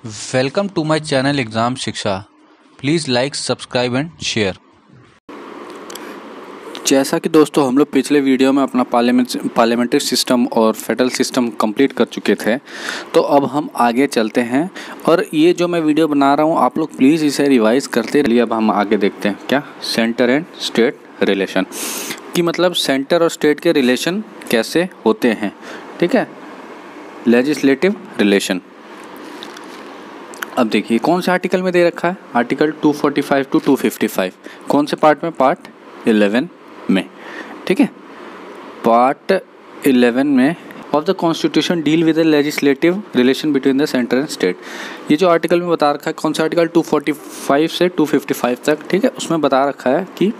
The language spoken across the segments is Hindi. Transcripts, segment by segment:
Welcome to my channel Exam Shiksha. Please like, subscribe and share. जैसा कि दोस्तों हम लोग पिछले वीडियो में अपना पार्लियामेंट्री सिस्टम और फेडरल सिस्टम कंप्लीट कर चुके थे, तो अब हम आगे चलते हैं। और ये जो मैं वीडियो बना रहा हूँ आप लोग प्लीज़ इसे रिवाइज़ करते रहिए। अब हम आगे देखते हैं क्या सेंटर एंड स्टेट रिलेशन कि मतलब सेंटर और स्टेट के रिलेशन कैसे होते हैं। ठीक है, लेजिस्लेटिव रिलेशन। अब देखिए कौन से आर्टिकल में दे रखा है, आर्टिकल 245 टू 255। कौन से पार्ट में? पार्ट 11 में। ठीक है, पार्ट 11 में of the constitution deal with the legislative relation between the centre and state. ये जो आर्टिकल में बता रखा है, कौन सा आर्टिकल 245 से 255 तक। ठीक है, उसमें बता रखा है कि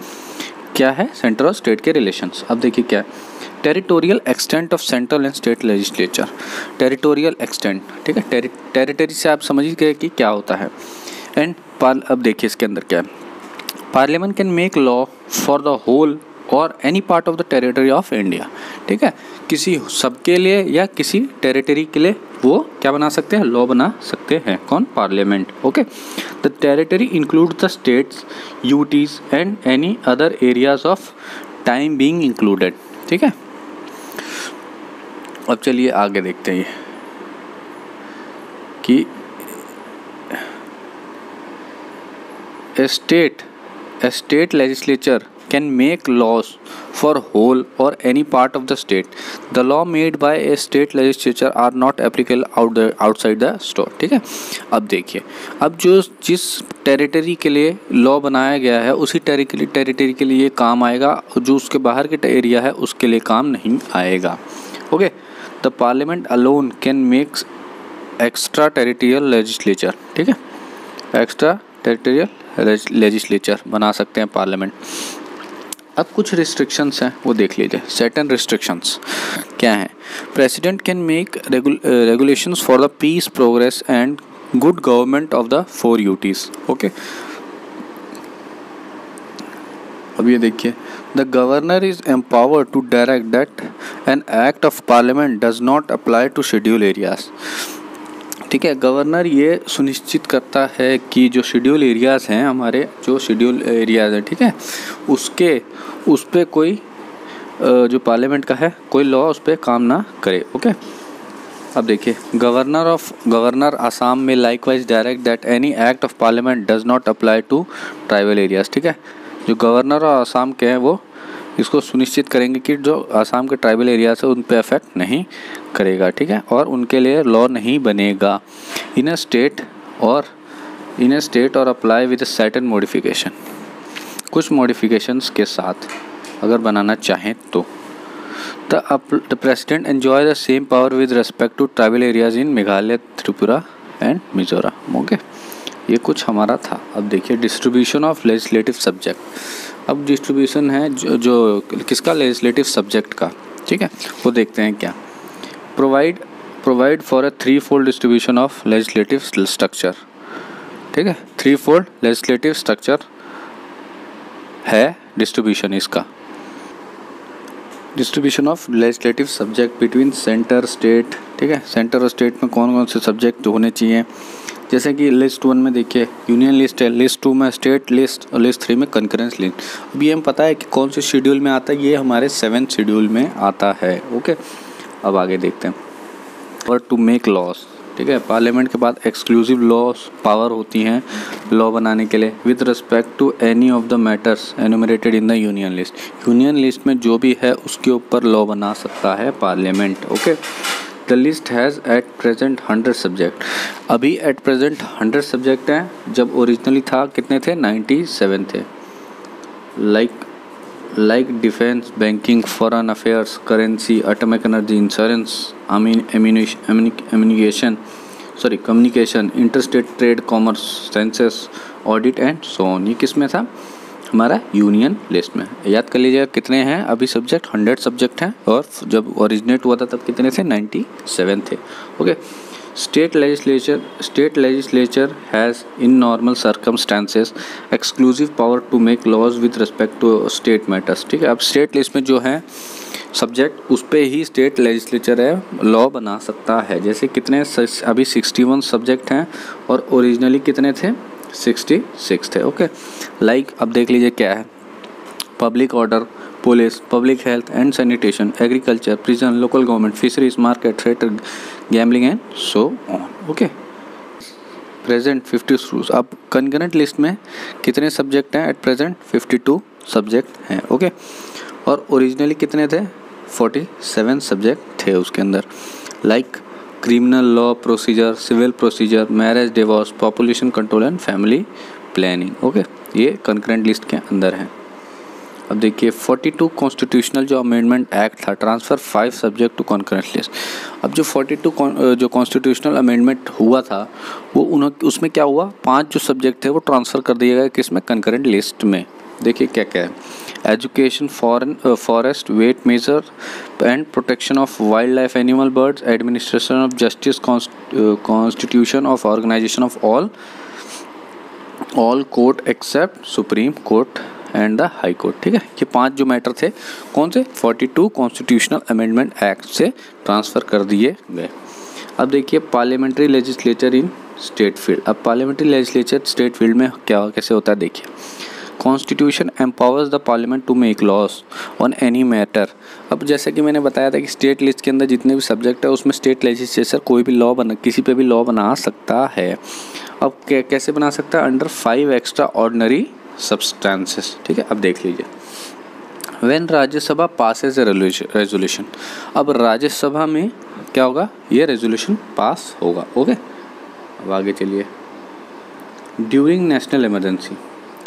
क्या है सेंटर और स्टेट के रिलेशंस। अब देखिए क्या है, territorial extent of central and state legislature. Territorial extent, ठीक है, टेरिटरी से आप समझ गए कि क्या होता है। एंड अब देखिए इसके अंदर क्या है, parliament can make law for the whole or any part of the territory of India. ठीक है, किसी सबके लिए या किसी टेरिटरी के लिए वो क्या बना सकते हैं, लॉ बना सकते हैं। कौन? Parliament. Okay, the territory include the states, UTs and any other areas of time being included. ठीक है, अब चलिए आगे देखते हैं कि state legislature can make laws for whole or any part of the state. The law made by a state legislature are not applicable outside the state. ठीक है, अब देखिए, अब जो जिस टेरिटरी के लिए लॉ बनाया गया है उसी टेरिटरी के लिए काम आएगा, जो उसके बाहर के एरिया है उसके लिए काम नहीं आएगा। Okay, the parliament alone can make extra territorial legislature. ठीक है, एक्स्ट्रा टेरिटोरियल लेजिस्लेचर बना सकते हैं पार्लियामेंट। अब कुछ रिस्ट्रिक्शंस हैं वो देख लीजिए। सर्टेन रिस्ट्रिक्शंस क्या हैं? President can make regulations for the peace, progress and good government of the 4 UTs. Okay, अब ये देखिए, the governor is empowered to direct that an act of parliament does not apply to schedule areas. ठीक है, गवर्नर ये सुनिश्चित करता है कि जो शेड्यूल एरियाज़ हैं, हमारे जो शेड्यूल एरियाज़ हैं, ठीक है, उस पर कोई जो पार्लियामेंट का है कोई लॉ उस पर काम ना करे। ओके, अब देखिए, गवर्नर आसाम में likewise direct that any act of parliament does not apply to tribal areas. ठीक है, जो गवर्नर और आसाम के हैं वो इसको सुनिश्चित करेंगे कि जो आसाम के ट्राइबल एरियाज है उन पे अफेक्ट नहीं करेगा। ठीक है, और उनके लिए लॉ नहीं बनेगा इन अ स्टेट और अप्लाई विद सर्टेन मॉडिफिकेशन। कुछ मॉडिफिकेशंस के साथ अगर बनाना चाहें तो the president enjoy the same power with respect to tribal areas in Meghalaya, Tripura and Mizoram. Okay, ये कुछ हमारा था। अब देखिए डिस्ट्रीब्यूशन ऑफ लेजिस्लेटिव सब्जेक्ट। अब डिस्ट्रीब्यूशन है जो किसका? लेजिस्लेटिव सब्जेक्ट का। ठीक है, वो देखते हैं क्या। Provide for a 3-fold distribution of legislative structure. ठीक है, 3-fold लेजिस्लेटिव स्ट्रक्चर है डिस्ट्रीब्यूशन इसका। Distribution of legislative subject between centre state. ठीक है, सेंटर और स्टेट में कौन कौन से सब्जेक्ट होने चाहिए, जैसे कि लिस्ट 1 में देखिए यूनियन लिस्ट है, लिस्ट 2 में स्टेट लिस्ट और लिस्ट 3 में कंकरेंस लिस्ट। अब ये हमें पता है कि कौन से शेड्यूल में आता है, ये हमारे 7th शेड्यूल में आता है। ओके, अब आगे देखते हैं। और टू मेक लॉज। ठीक है, पार्लियामेंट के बाद एक्सक्लूसिव लॉज पावर होती हैं लॉ बनाने के लिए with respect to any of the matters enumerated in the union list. Union list में जो भी है उसके ऊपर लॉ बना सकता है parliament. Okay, the list has at present 100 subject. अभी एट प्रेजेंट 100 सब्जेक्ट हैं, जब ओरिजिनली था कितने थे? 97 थे। Like defence, banking, foreign affairs, currency, atomic energy, insurance, communication, interstate trade, commerce, census, audit and so on. ये किस में था? हमारा यूनियन लिस्ट में। याद कर लीजिएगा कितने हैं अभी सब्जेक्ट? 100 सब्जेक्ट हैं, और जब ओरिजिनेट हुआ था तब कितने थे? 97 थे। Okay, state legislature has in normal circumstances exclusive power to make laws with respect to state matters. ठीक है, अब स्टेट लिस्ट में जो है सब्जेक्ट उस पे ही स्टेट लेजिस्लेचर है लॉ बना सकता है। जैसे कितने अभी 61 सब्जेक्ट हैं और ओरिजिनली कितने थे 66 थे। ओके लाइक अब देख लीजिए क्या है, public order, police, public health and sanitation, agriculture, prison, local government, fisheries, market, theatre, gambling and so on. Okay present 50 rules. अब कंकरेंट लिस्ट में कितने सब्जेक्ट हैं एट प्रेजेंट 52 सब्जेक्ट हैं। ओके और ओरिजिनली कितने थे 47 सब्जेक्ट थे उसके अंदर। Like criminal law procedure, civil procedure, marriage, divorce, population control and family planning. Okay ये कंकरेंट लिस्ट के अंदर है। अब देखिए 42 कॉन्स्टिट्यूशनल जो अमेंडमेंट एक्ट था, transfer 5 subject to concurrent list. अब जो 42 जो कॉन्स्टिट्यूशनल अमेंडमेंट हुआ था वो उसमें क्या हुआ, 5 जो सब्जेक्ट थे वो ट्रांसफ़र कर दिए गए किस में, कंकरेंट लिस्ट में। देखिए क्या क्या है, education, forest, weight measure and protection of wild life, animal, birds, administration of justice, constitution of organisation of all court except supreme court and the high court. ठीक है, ये 5 जो मैटर थे कौन से 42 कॉन्स्टिट्यूशनल अमेंडमेंट एक्ट से ट्रांसफ़र कर दिए गए। अब देखिए parliamentary legislature in state field. अब पार्लियामेंट्री लेजिस्लेचर स्टेट फील्ड में क्या कैसे होता है देखिए, constitution empowers the parliament to make laws on any matter. अब जैसे कि मैंने बताया था कि स्टेट लिस्ट के अंदर जितने भी सब्जेक्ट है उसमें स्टेट लेजिस्लेचर कोई भी लॉ किसी पे भी लॉ बना सकता है। अब कैसे बना सकता है, अंडर 5 एक्स्ट्रा ऑर्डिनरी सब्सटेंसेस। ठीक है, अब देख लीजिए, when Rajya Sabha passes a resolution. अब राज्यसभा में क्या होगा, ये रेजोल्यूशन पास होगा। ओके अब आगे चलिए, ड्यूरिंग नेशनल इमरजेंसी।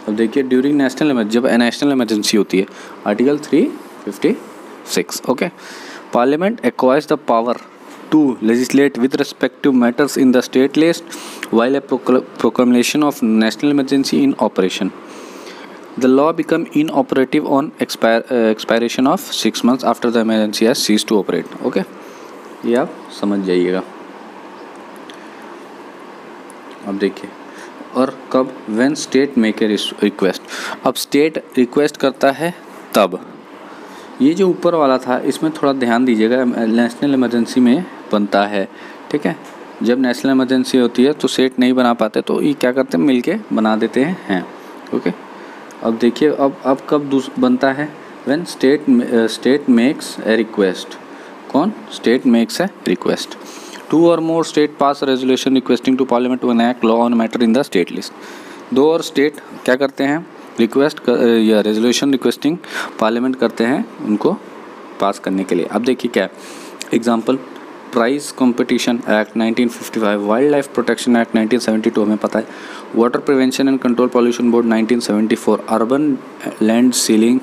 अब देखिए ड्यूरिंग नेशनल इमरजेंसी, जब नेशनल इमरजेंसी होती है, article 356। Okay parliament acquires the power to legislate with respective matters in the state list while a proclamation of national emergency in operation. The law become inoperative on expiration of 6 months after the emergency has ceased to operate. Okay, ये आप समझ जाइएगा। अब देखिए, और कब, when state make a request। अब state रिक्वेस्ट करता है तब, ये जो ऊपर वाला था इसमें थोड़ा ध्यान दीजिएगा, नेशनल इमरजेंसी में बनता है। ठीक है, जब नेशनल इमरजेंसी होती है तो स्टेट नहीं बना पाते तो ये क्या करते हैं, मिलके बना देते हैं। ओके अब देखिए, अब कब बनता है, when state makes a request. कौन, स्टेट मेक्स ए रिक्वेस्ट। 2 और more state pass resolution requesting to parliament to enact law on matter in the state list. 2 और स्टेट क्या करते हैं, रिक्वेस्ट या रेजोल्यूशन रिक्वेस्टिंग पार्लियामेंट करते हैं उनको पास करने के लिए। अब देखिए क्या है, example price competition act 1955, wild life protection act 1972 हमें पता है, water prevention and control pollution board 1974, urban land ceiling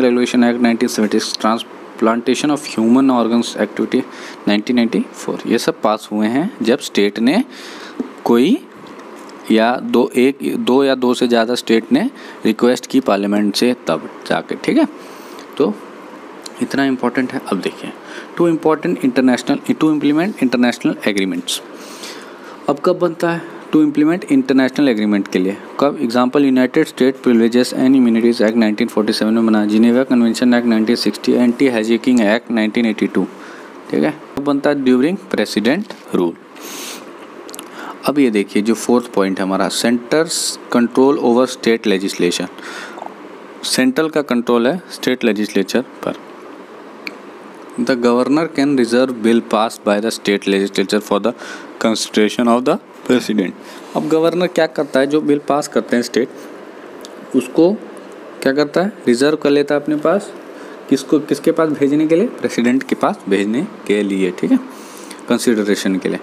regulation act 1976, transplantation of human organs activity 1994। ये सब पास हुए हैं जब स्टेट ने कोई या दो या दो से ज़्यादा स्टेट ने रिक्वेस्ट की पार्लियामेंट से, तब जाके। ठीक है, तो इतना इम्पोर्टेंट है। अब देखिए, टू इम्प्लीमेंट इंटरनेशनल एग्रीमेंट्स। अब कब बनता है, टू इम्प्लीमेंट इंटरनेशनल एग्रीमेंट के लिए कब, example United State privileges and immunities act 1947 में बना, Geneva convention act 1960, anti hijacking act 1982। ठीक है, कब बनता है, ड्यूरिंग प्रेसिडेंट रूल। अब ये देखिए जो 4th पॉइंट है हमारा, centres control over state legislation. Central का कंट्रोल है स्टेट लेजिस्लेचर पर। The governor can reserve bill pass bye the state legislature for the consideration of the president. अब गवर्नर क्या करता है, जो बिल पास करते हैं स्टेट, उसको क्या करता है, रिजर्व कर लेता है अपने पास, किसके पास भेजने के लिए, प्रेसिडेंट के पास भेजने के लिए। ठीक है, कंसिडरेशन के लिए।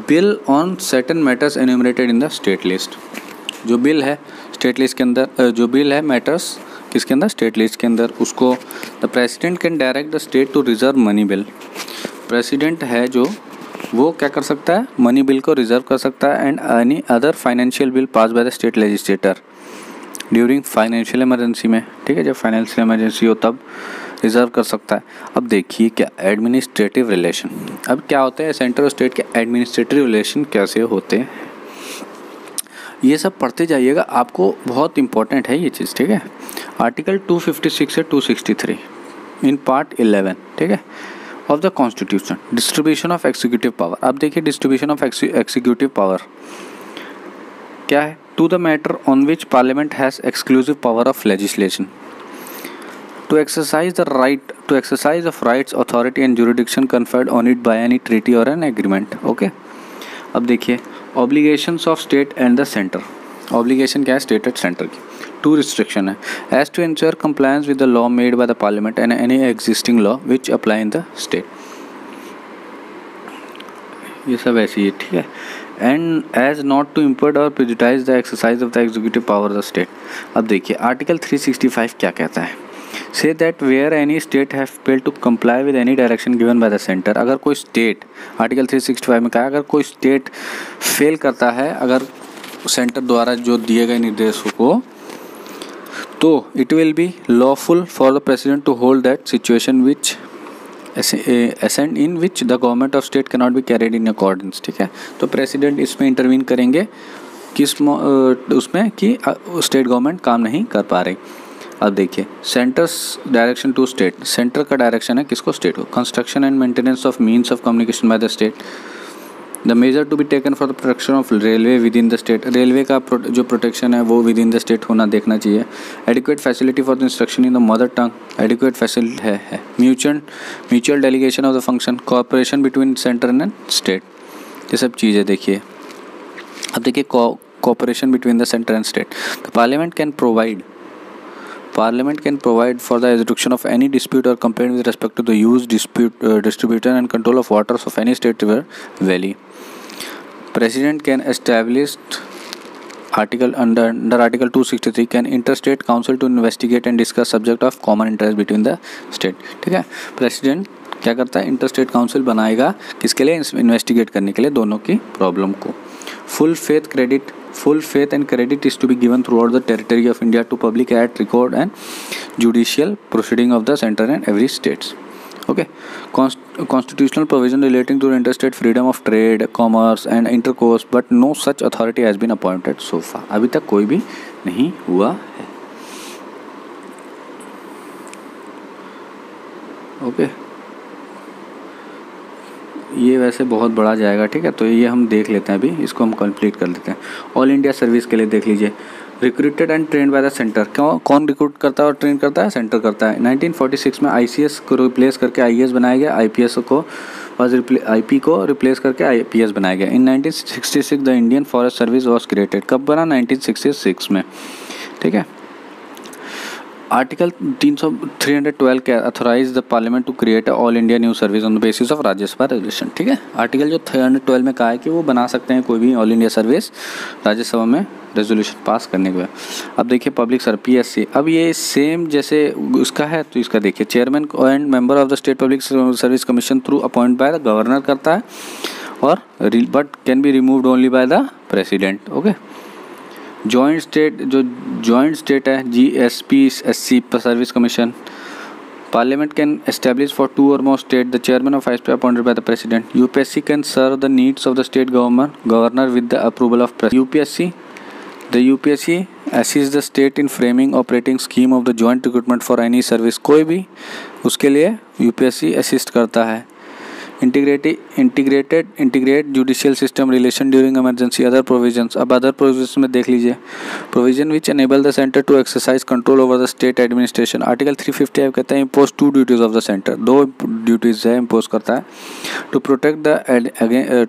Bill on certain matters enumerated in the state list. जो बिल है स्टेट लिस्ट के अंदर, जो बिल है मैटर्स किसके अंदर, स्टेट लिस्ट के अंदर, उसको the president can direct the state to reserve money bill. President है जो, वो क्या कर सकता है, मनी बिल को रिजर्व कर सकता है, and any other financial bill pass bye the state legislator during financial emergency में। ठीक है, जब फाइनेंशियल इमरजेंसी हो तब रिजर्व कर सकता है। अब देखिए क्या, एडमिनिस्ट्रेटिव रिलेशन। अब क्या होते हैं, सेंटर और स्टेट के एडमिनिस्ट्रेटिव रिलेशन कैसे होते हैं, ये सब पढ़ते जाइएगा, आपको बहुत इंपॉर्टेंट है ये चीज़। ठीक है, आर्टिकल 256 से 263 इन पार्ट 11, ठीक है, of the constitution, distribution of executive power. अब देखिए डिस्ट्रीब्यूशन ऑफ एग्जीक्यूटिव पावर क्या है, to the matter on which parliament has exclusive power of legislation, to exercise of rights, authority and jurisdiction conferred on it by any treaty or an agreement. Okay, अब देखिए obligations of state and the center. Obligation क्या है, state and center की. Two restriction है, as to ensure compliance with the law made by the parliament and any existing law which apply in the state. ये सब ऐसे ही है, ठीक है. And as not to impede or prejudice the exercise of the executive power of the state. अब देखिए आर्टिकल 365 क्या कहता है, say that where any state have failed to comply with any direction given by the center. अगर कोई स्टेट, आर्टिकल 365 में कहा है, अगर कोई स्टेट फेल करता है अगर सेंटर द्वारा जो दिए गए निर्देशों को, तो it will be lawful for the president to hold that situation which assent in which the government of state can not be carried in accordance, ठीक है. तो प्रेसिडेंट इसमें इंटरवीन करेंगे किस उसमें कि स्टेट गवर्नमेंट काम नहीं कर पा रही. अब देखिए centre's direction to state, centre का डायरेक्शन है किसको, स्टेट को. Construction and maintenance of means of communication by the state, the measure to be taken for the protection of railway within the state, railway का जो प्रोटेक्शन है वो विद इन द स्टेट होना देखना चाहिए. Adequate facility for the instruction in the mother tongue, adequate facility है. Mutual delegation of the function, cooperation between centre and state, ये सब चीज़ें देखिए. अब देखिए cooperation between the centre and state. The parliament can provide for the resolution of any dispute or complaint with respect to the use, distribution and control of waters of any state, river, valley. President can establish under Article 263 can interstate council to investigate and discuss subject of common interest between the state, ठीक है. प्रेसिडेंट क्या करता है, इंटरस्टेट काउंसिल बनाएगा किसके लिए, इन्वेस्टिगेट करने के लिए दोनों की प्रॉब्लम को. Full faith and credit is to be given throughout the territory of India to public at record and judicial proceeding of the center and every states. Okay, constitutional provision relating to interstate freedom of trade, commerce and intercourse, but no such authority has been appointed so far. अभी तक कोई भी नहीं हुआ है. Okay, ये वैसे बहुत बड़ा जाएगा, ठीक है, तो ये हम देख लेते हैं, अभी इसको हम कंप्लीट कर लेते हैं. ऑल इंडिया सर्विस के लिए देख लीजिए, recruited and trend by the centre. कौन रिक्रूट करता है और ट्रेन करता है, सेंटर करता है. 1946 में ICS को रिप्लेस करके IAS बनाया गया, IP को रिप्लेस करके IPS बनाया गया. In 1966 the Indian forest service was created. कब बना, 1966 में, ठीक है. आर्टिकल 312 क्या authorise the parliament to create all India new service on the basis of Rajya Sabha resolution, ठीक है. आर्टिकल जो 312 में कहा है कि वो बना सकते हैं कोई भी ऑल इंडिया सर्विस राज्यसभा में रेजोल्यूशन पास करने के बाद. अब देखिए पब्लिक PSC, अब ये सेम जैसे उसका है, तो इसका देखिए chairman and member of the state public service commission through appoint by the governor करता है, और but can be removed only by the president. Okay, joint state है GSPSC service commission. Parliament can establish for 2 or more state the chairman of vice appointed by the president. UPSC can serve the needs of the state governor with the approval of UPSC. The UPSC assist the state in framing operating scheme of the joint recruitment for any service. कोई भी उसके लिए UPSC असिस्ट करता है. Integrate judicial system relation during emergency. Other provisions, अब अदर प्रोविजंस में देख लीजिए, provision which enable the centre to exercise control over the state administration. Article 355 कहता है impose 2 duties of the centre, 2 duties है इम्पोज करता है. To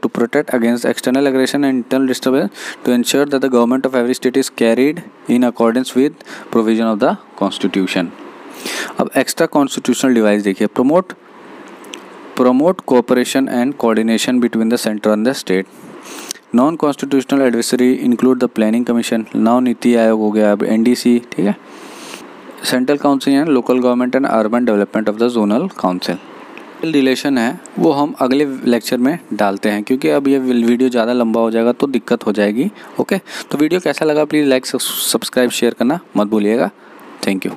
protect against external aggression and internal disturbance, to ensure that the government of every state is carried in accordance with provision of the constitution. अब एक्स्ट्रा कॉन्स्टिट्यूशनल डिवाइस देखिए, promote cooperation and coordination between the center and the state. Non-constitutional advisory include the planning commission, now NITI Aayog हो गया, अब NDC, ठीक है. Central council and local government and urban development of the zonal council. Relation है वो हम अगले लेक्चर में डालते हैं, क्योंकि अब ये वीडियो ज़्यादा लंबा हो जाएगा तो दिक्कत हो जाएगी. ओके, तो वीडियो कैसा लगा प्लीज़ लाइक सब्सक्राइब शेयर करना मत भूलिएगा. Thank you.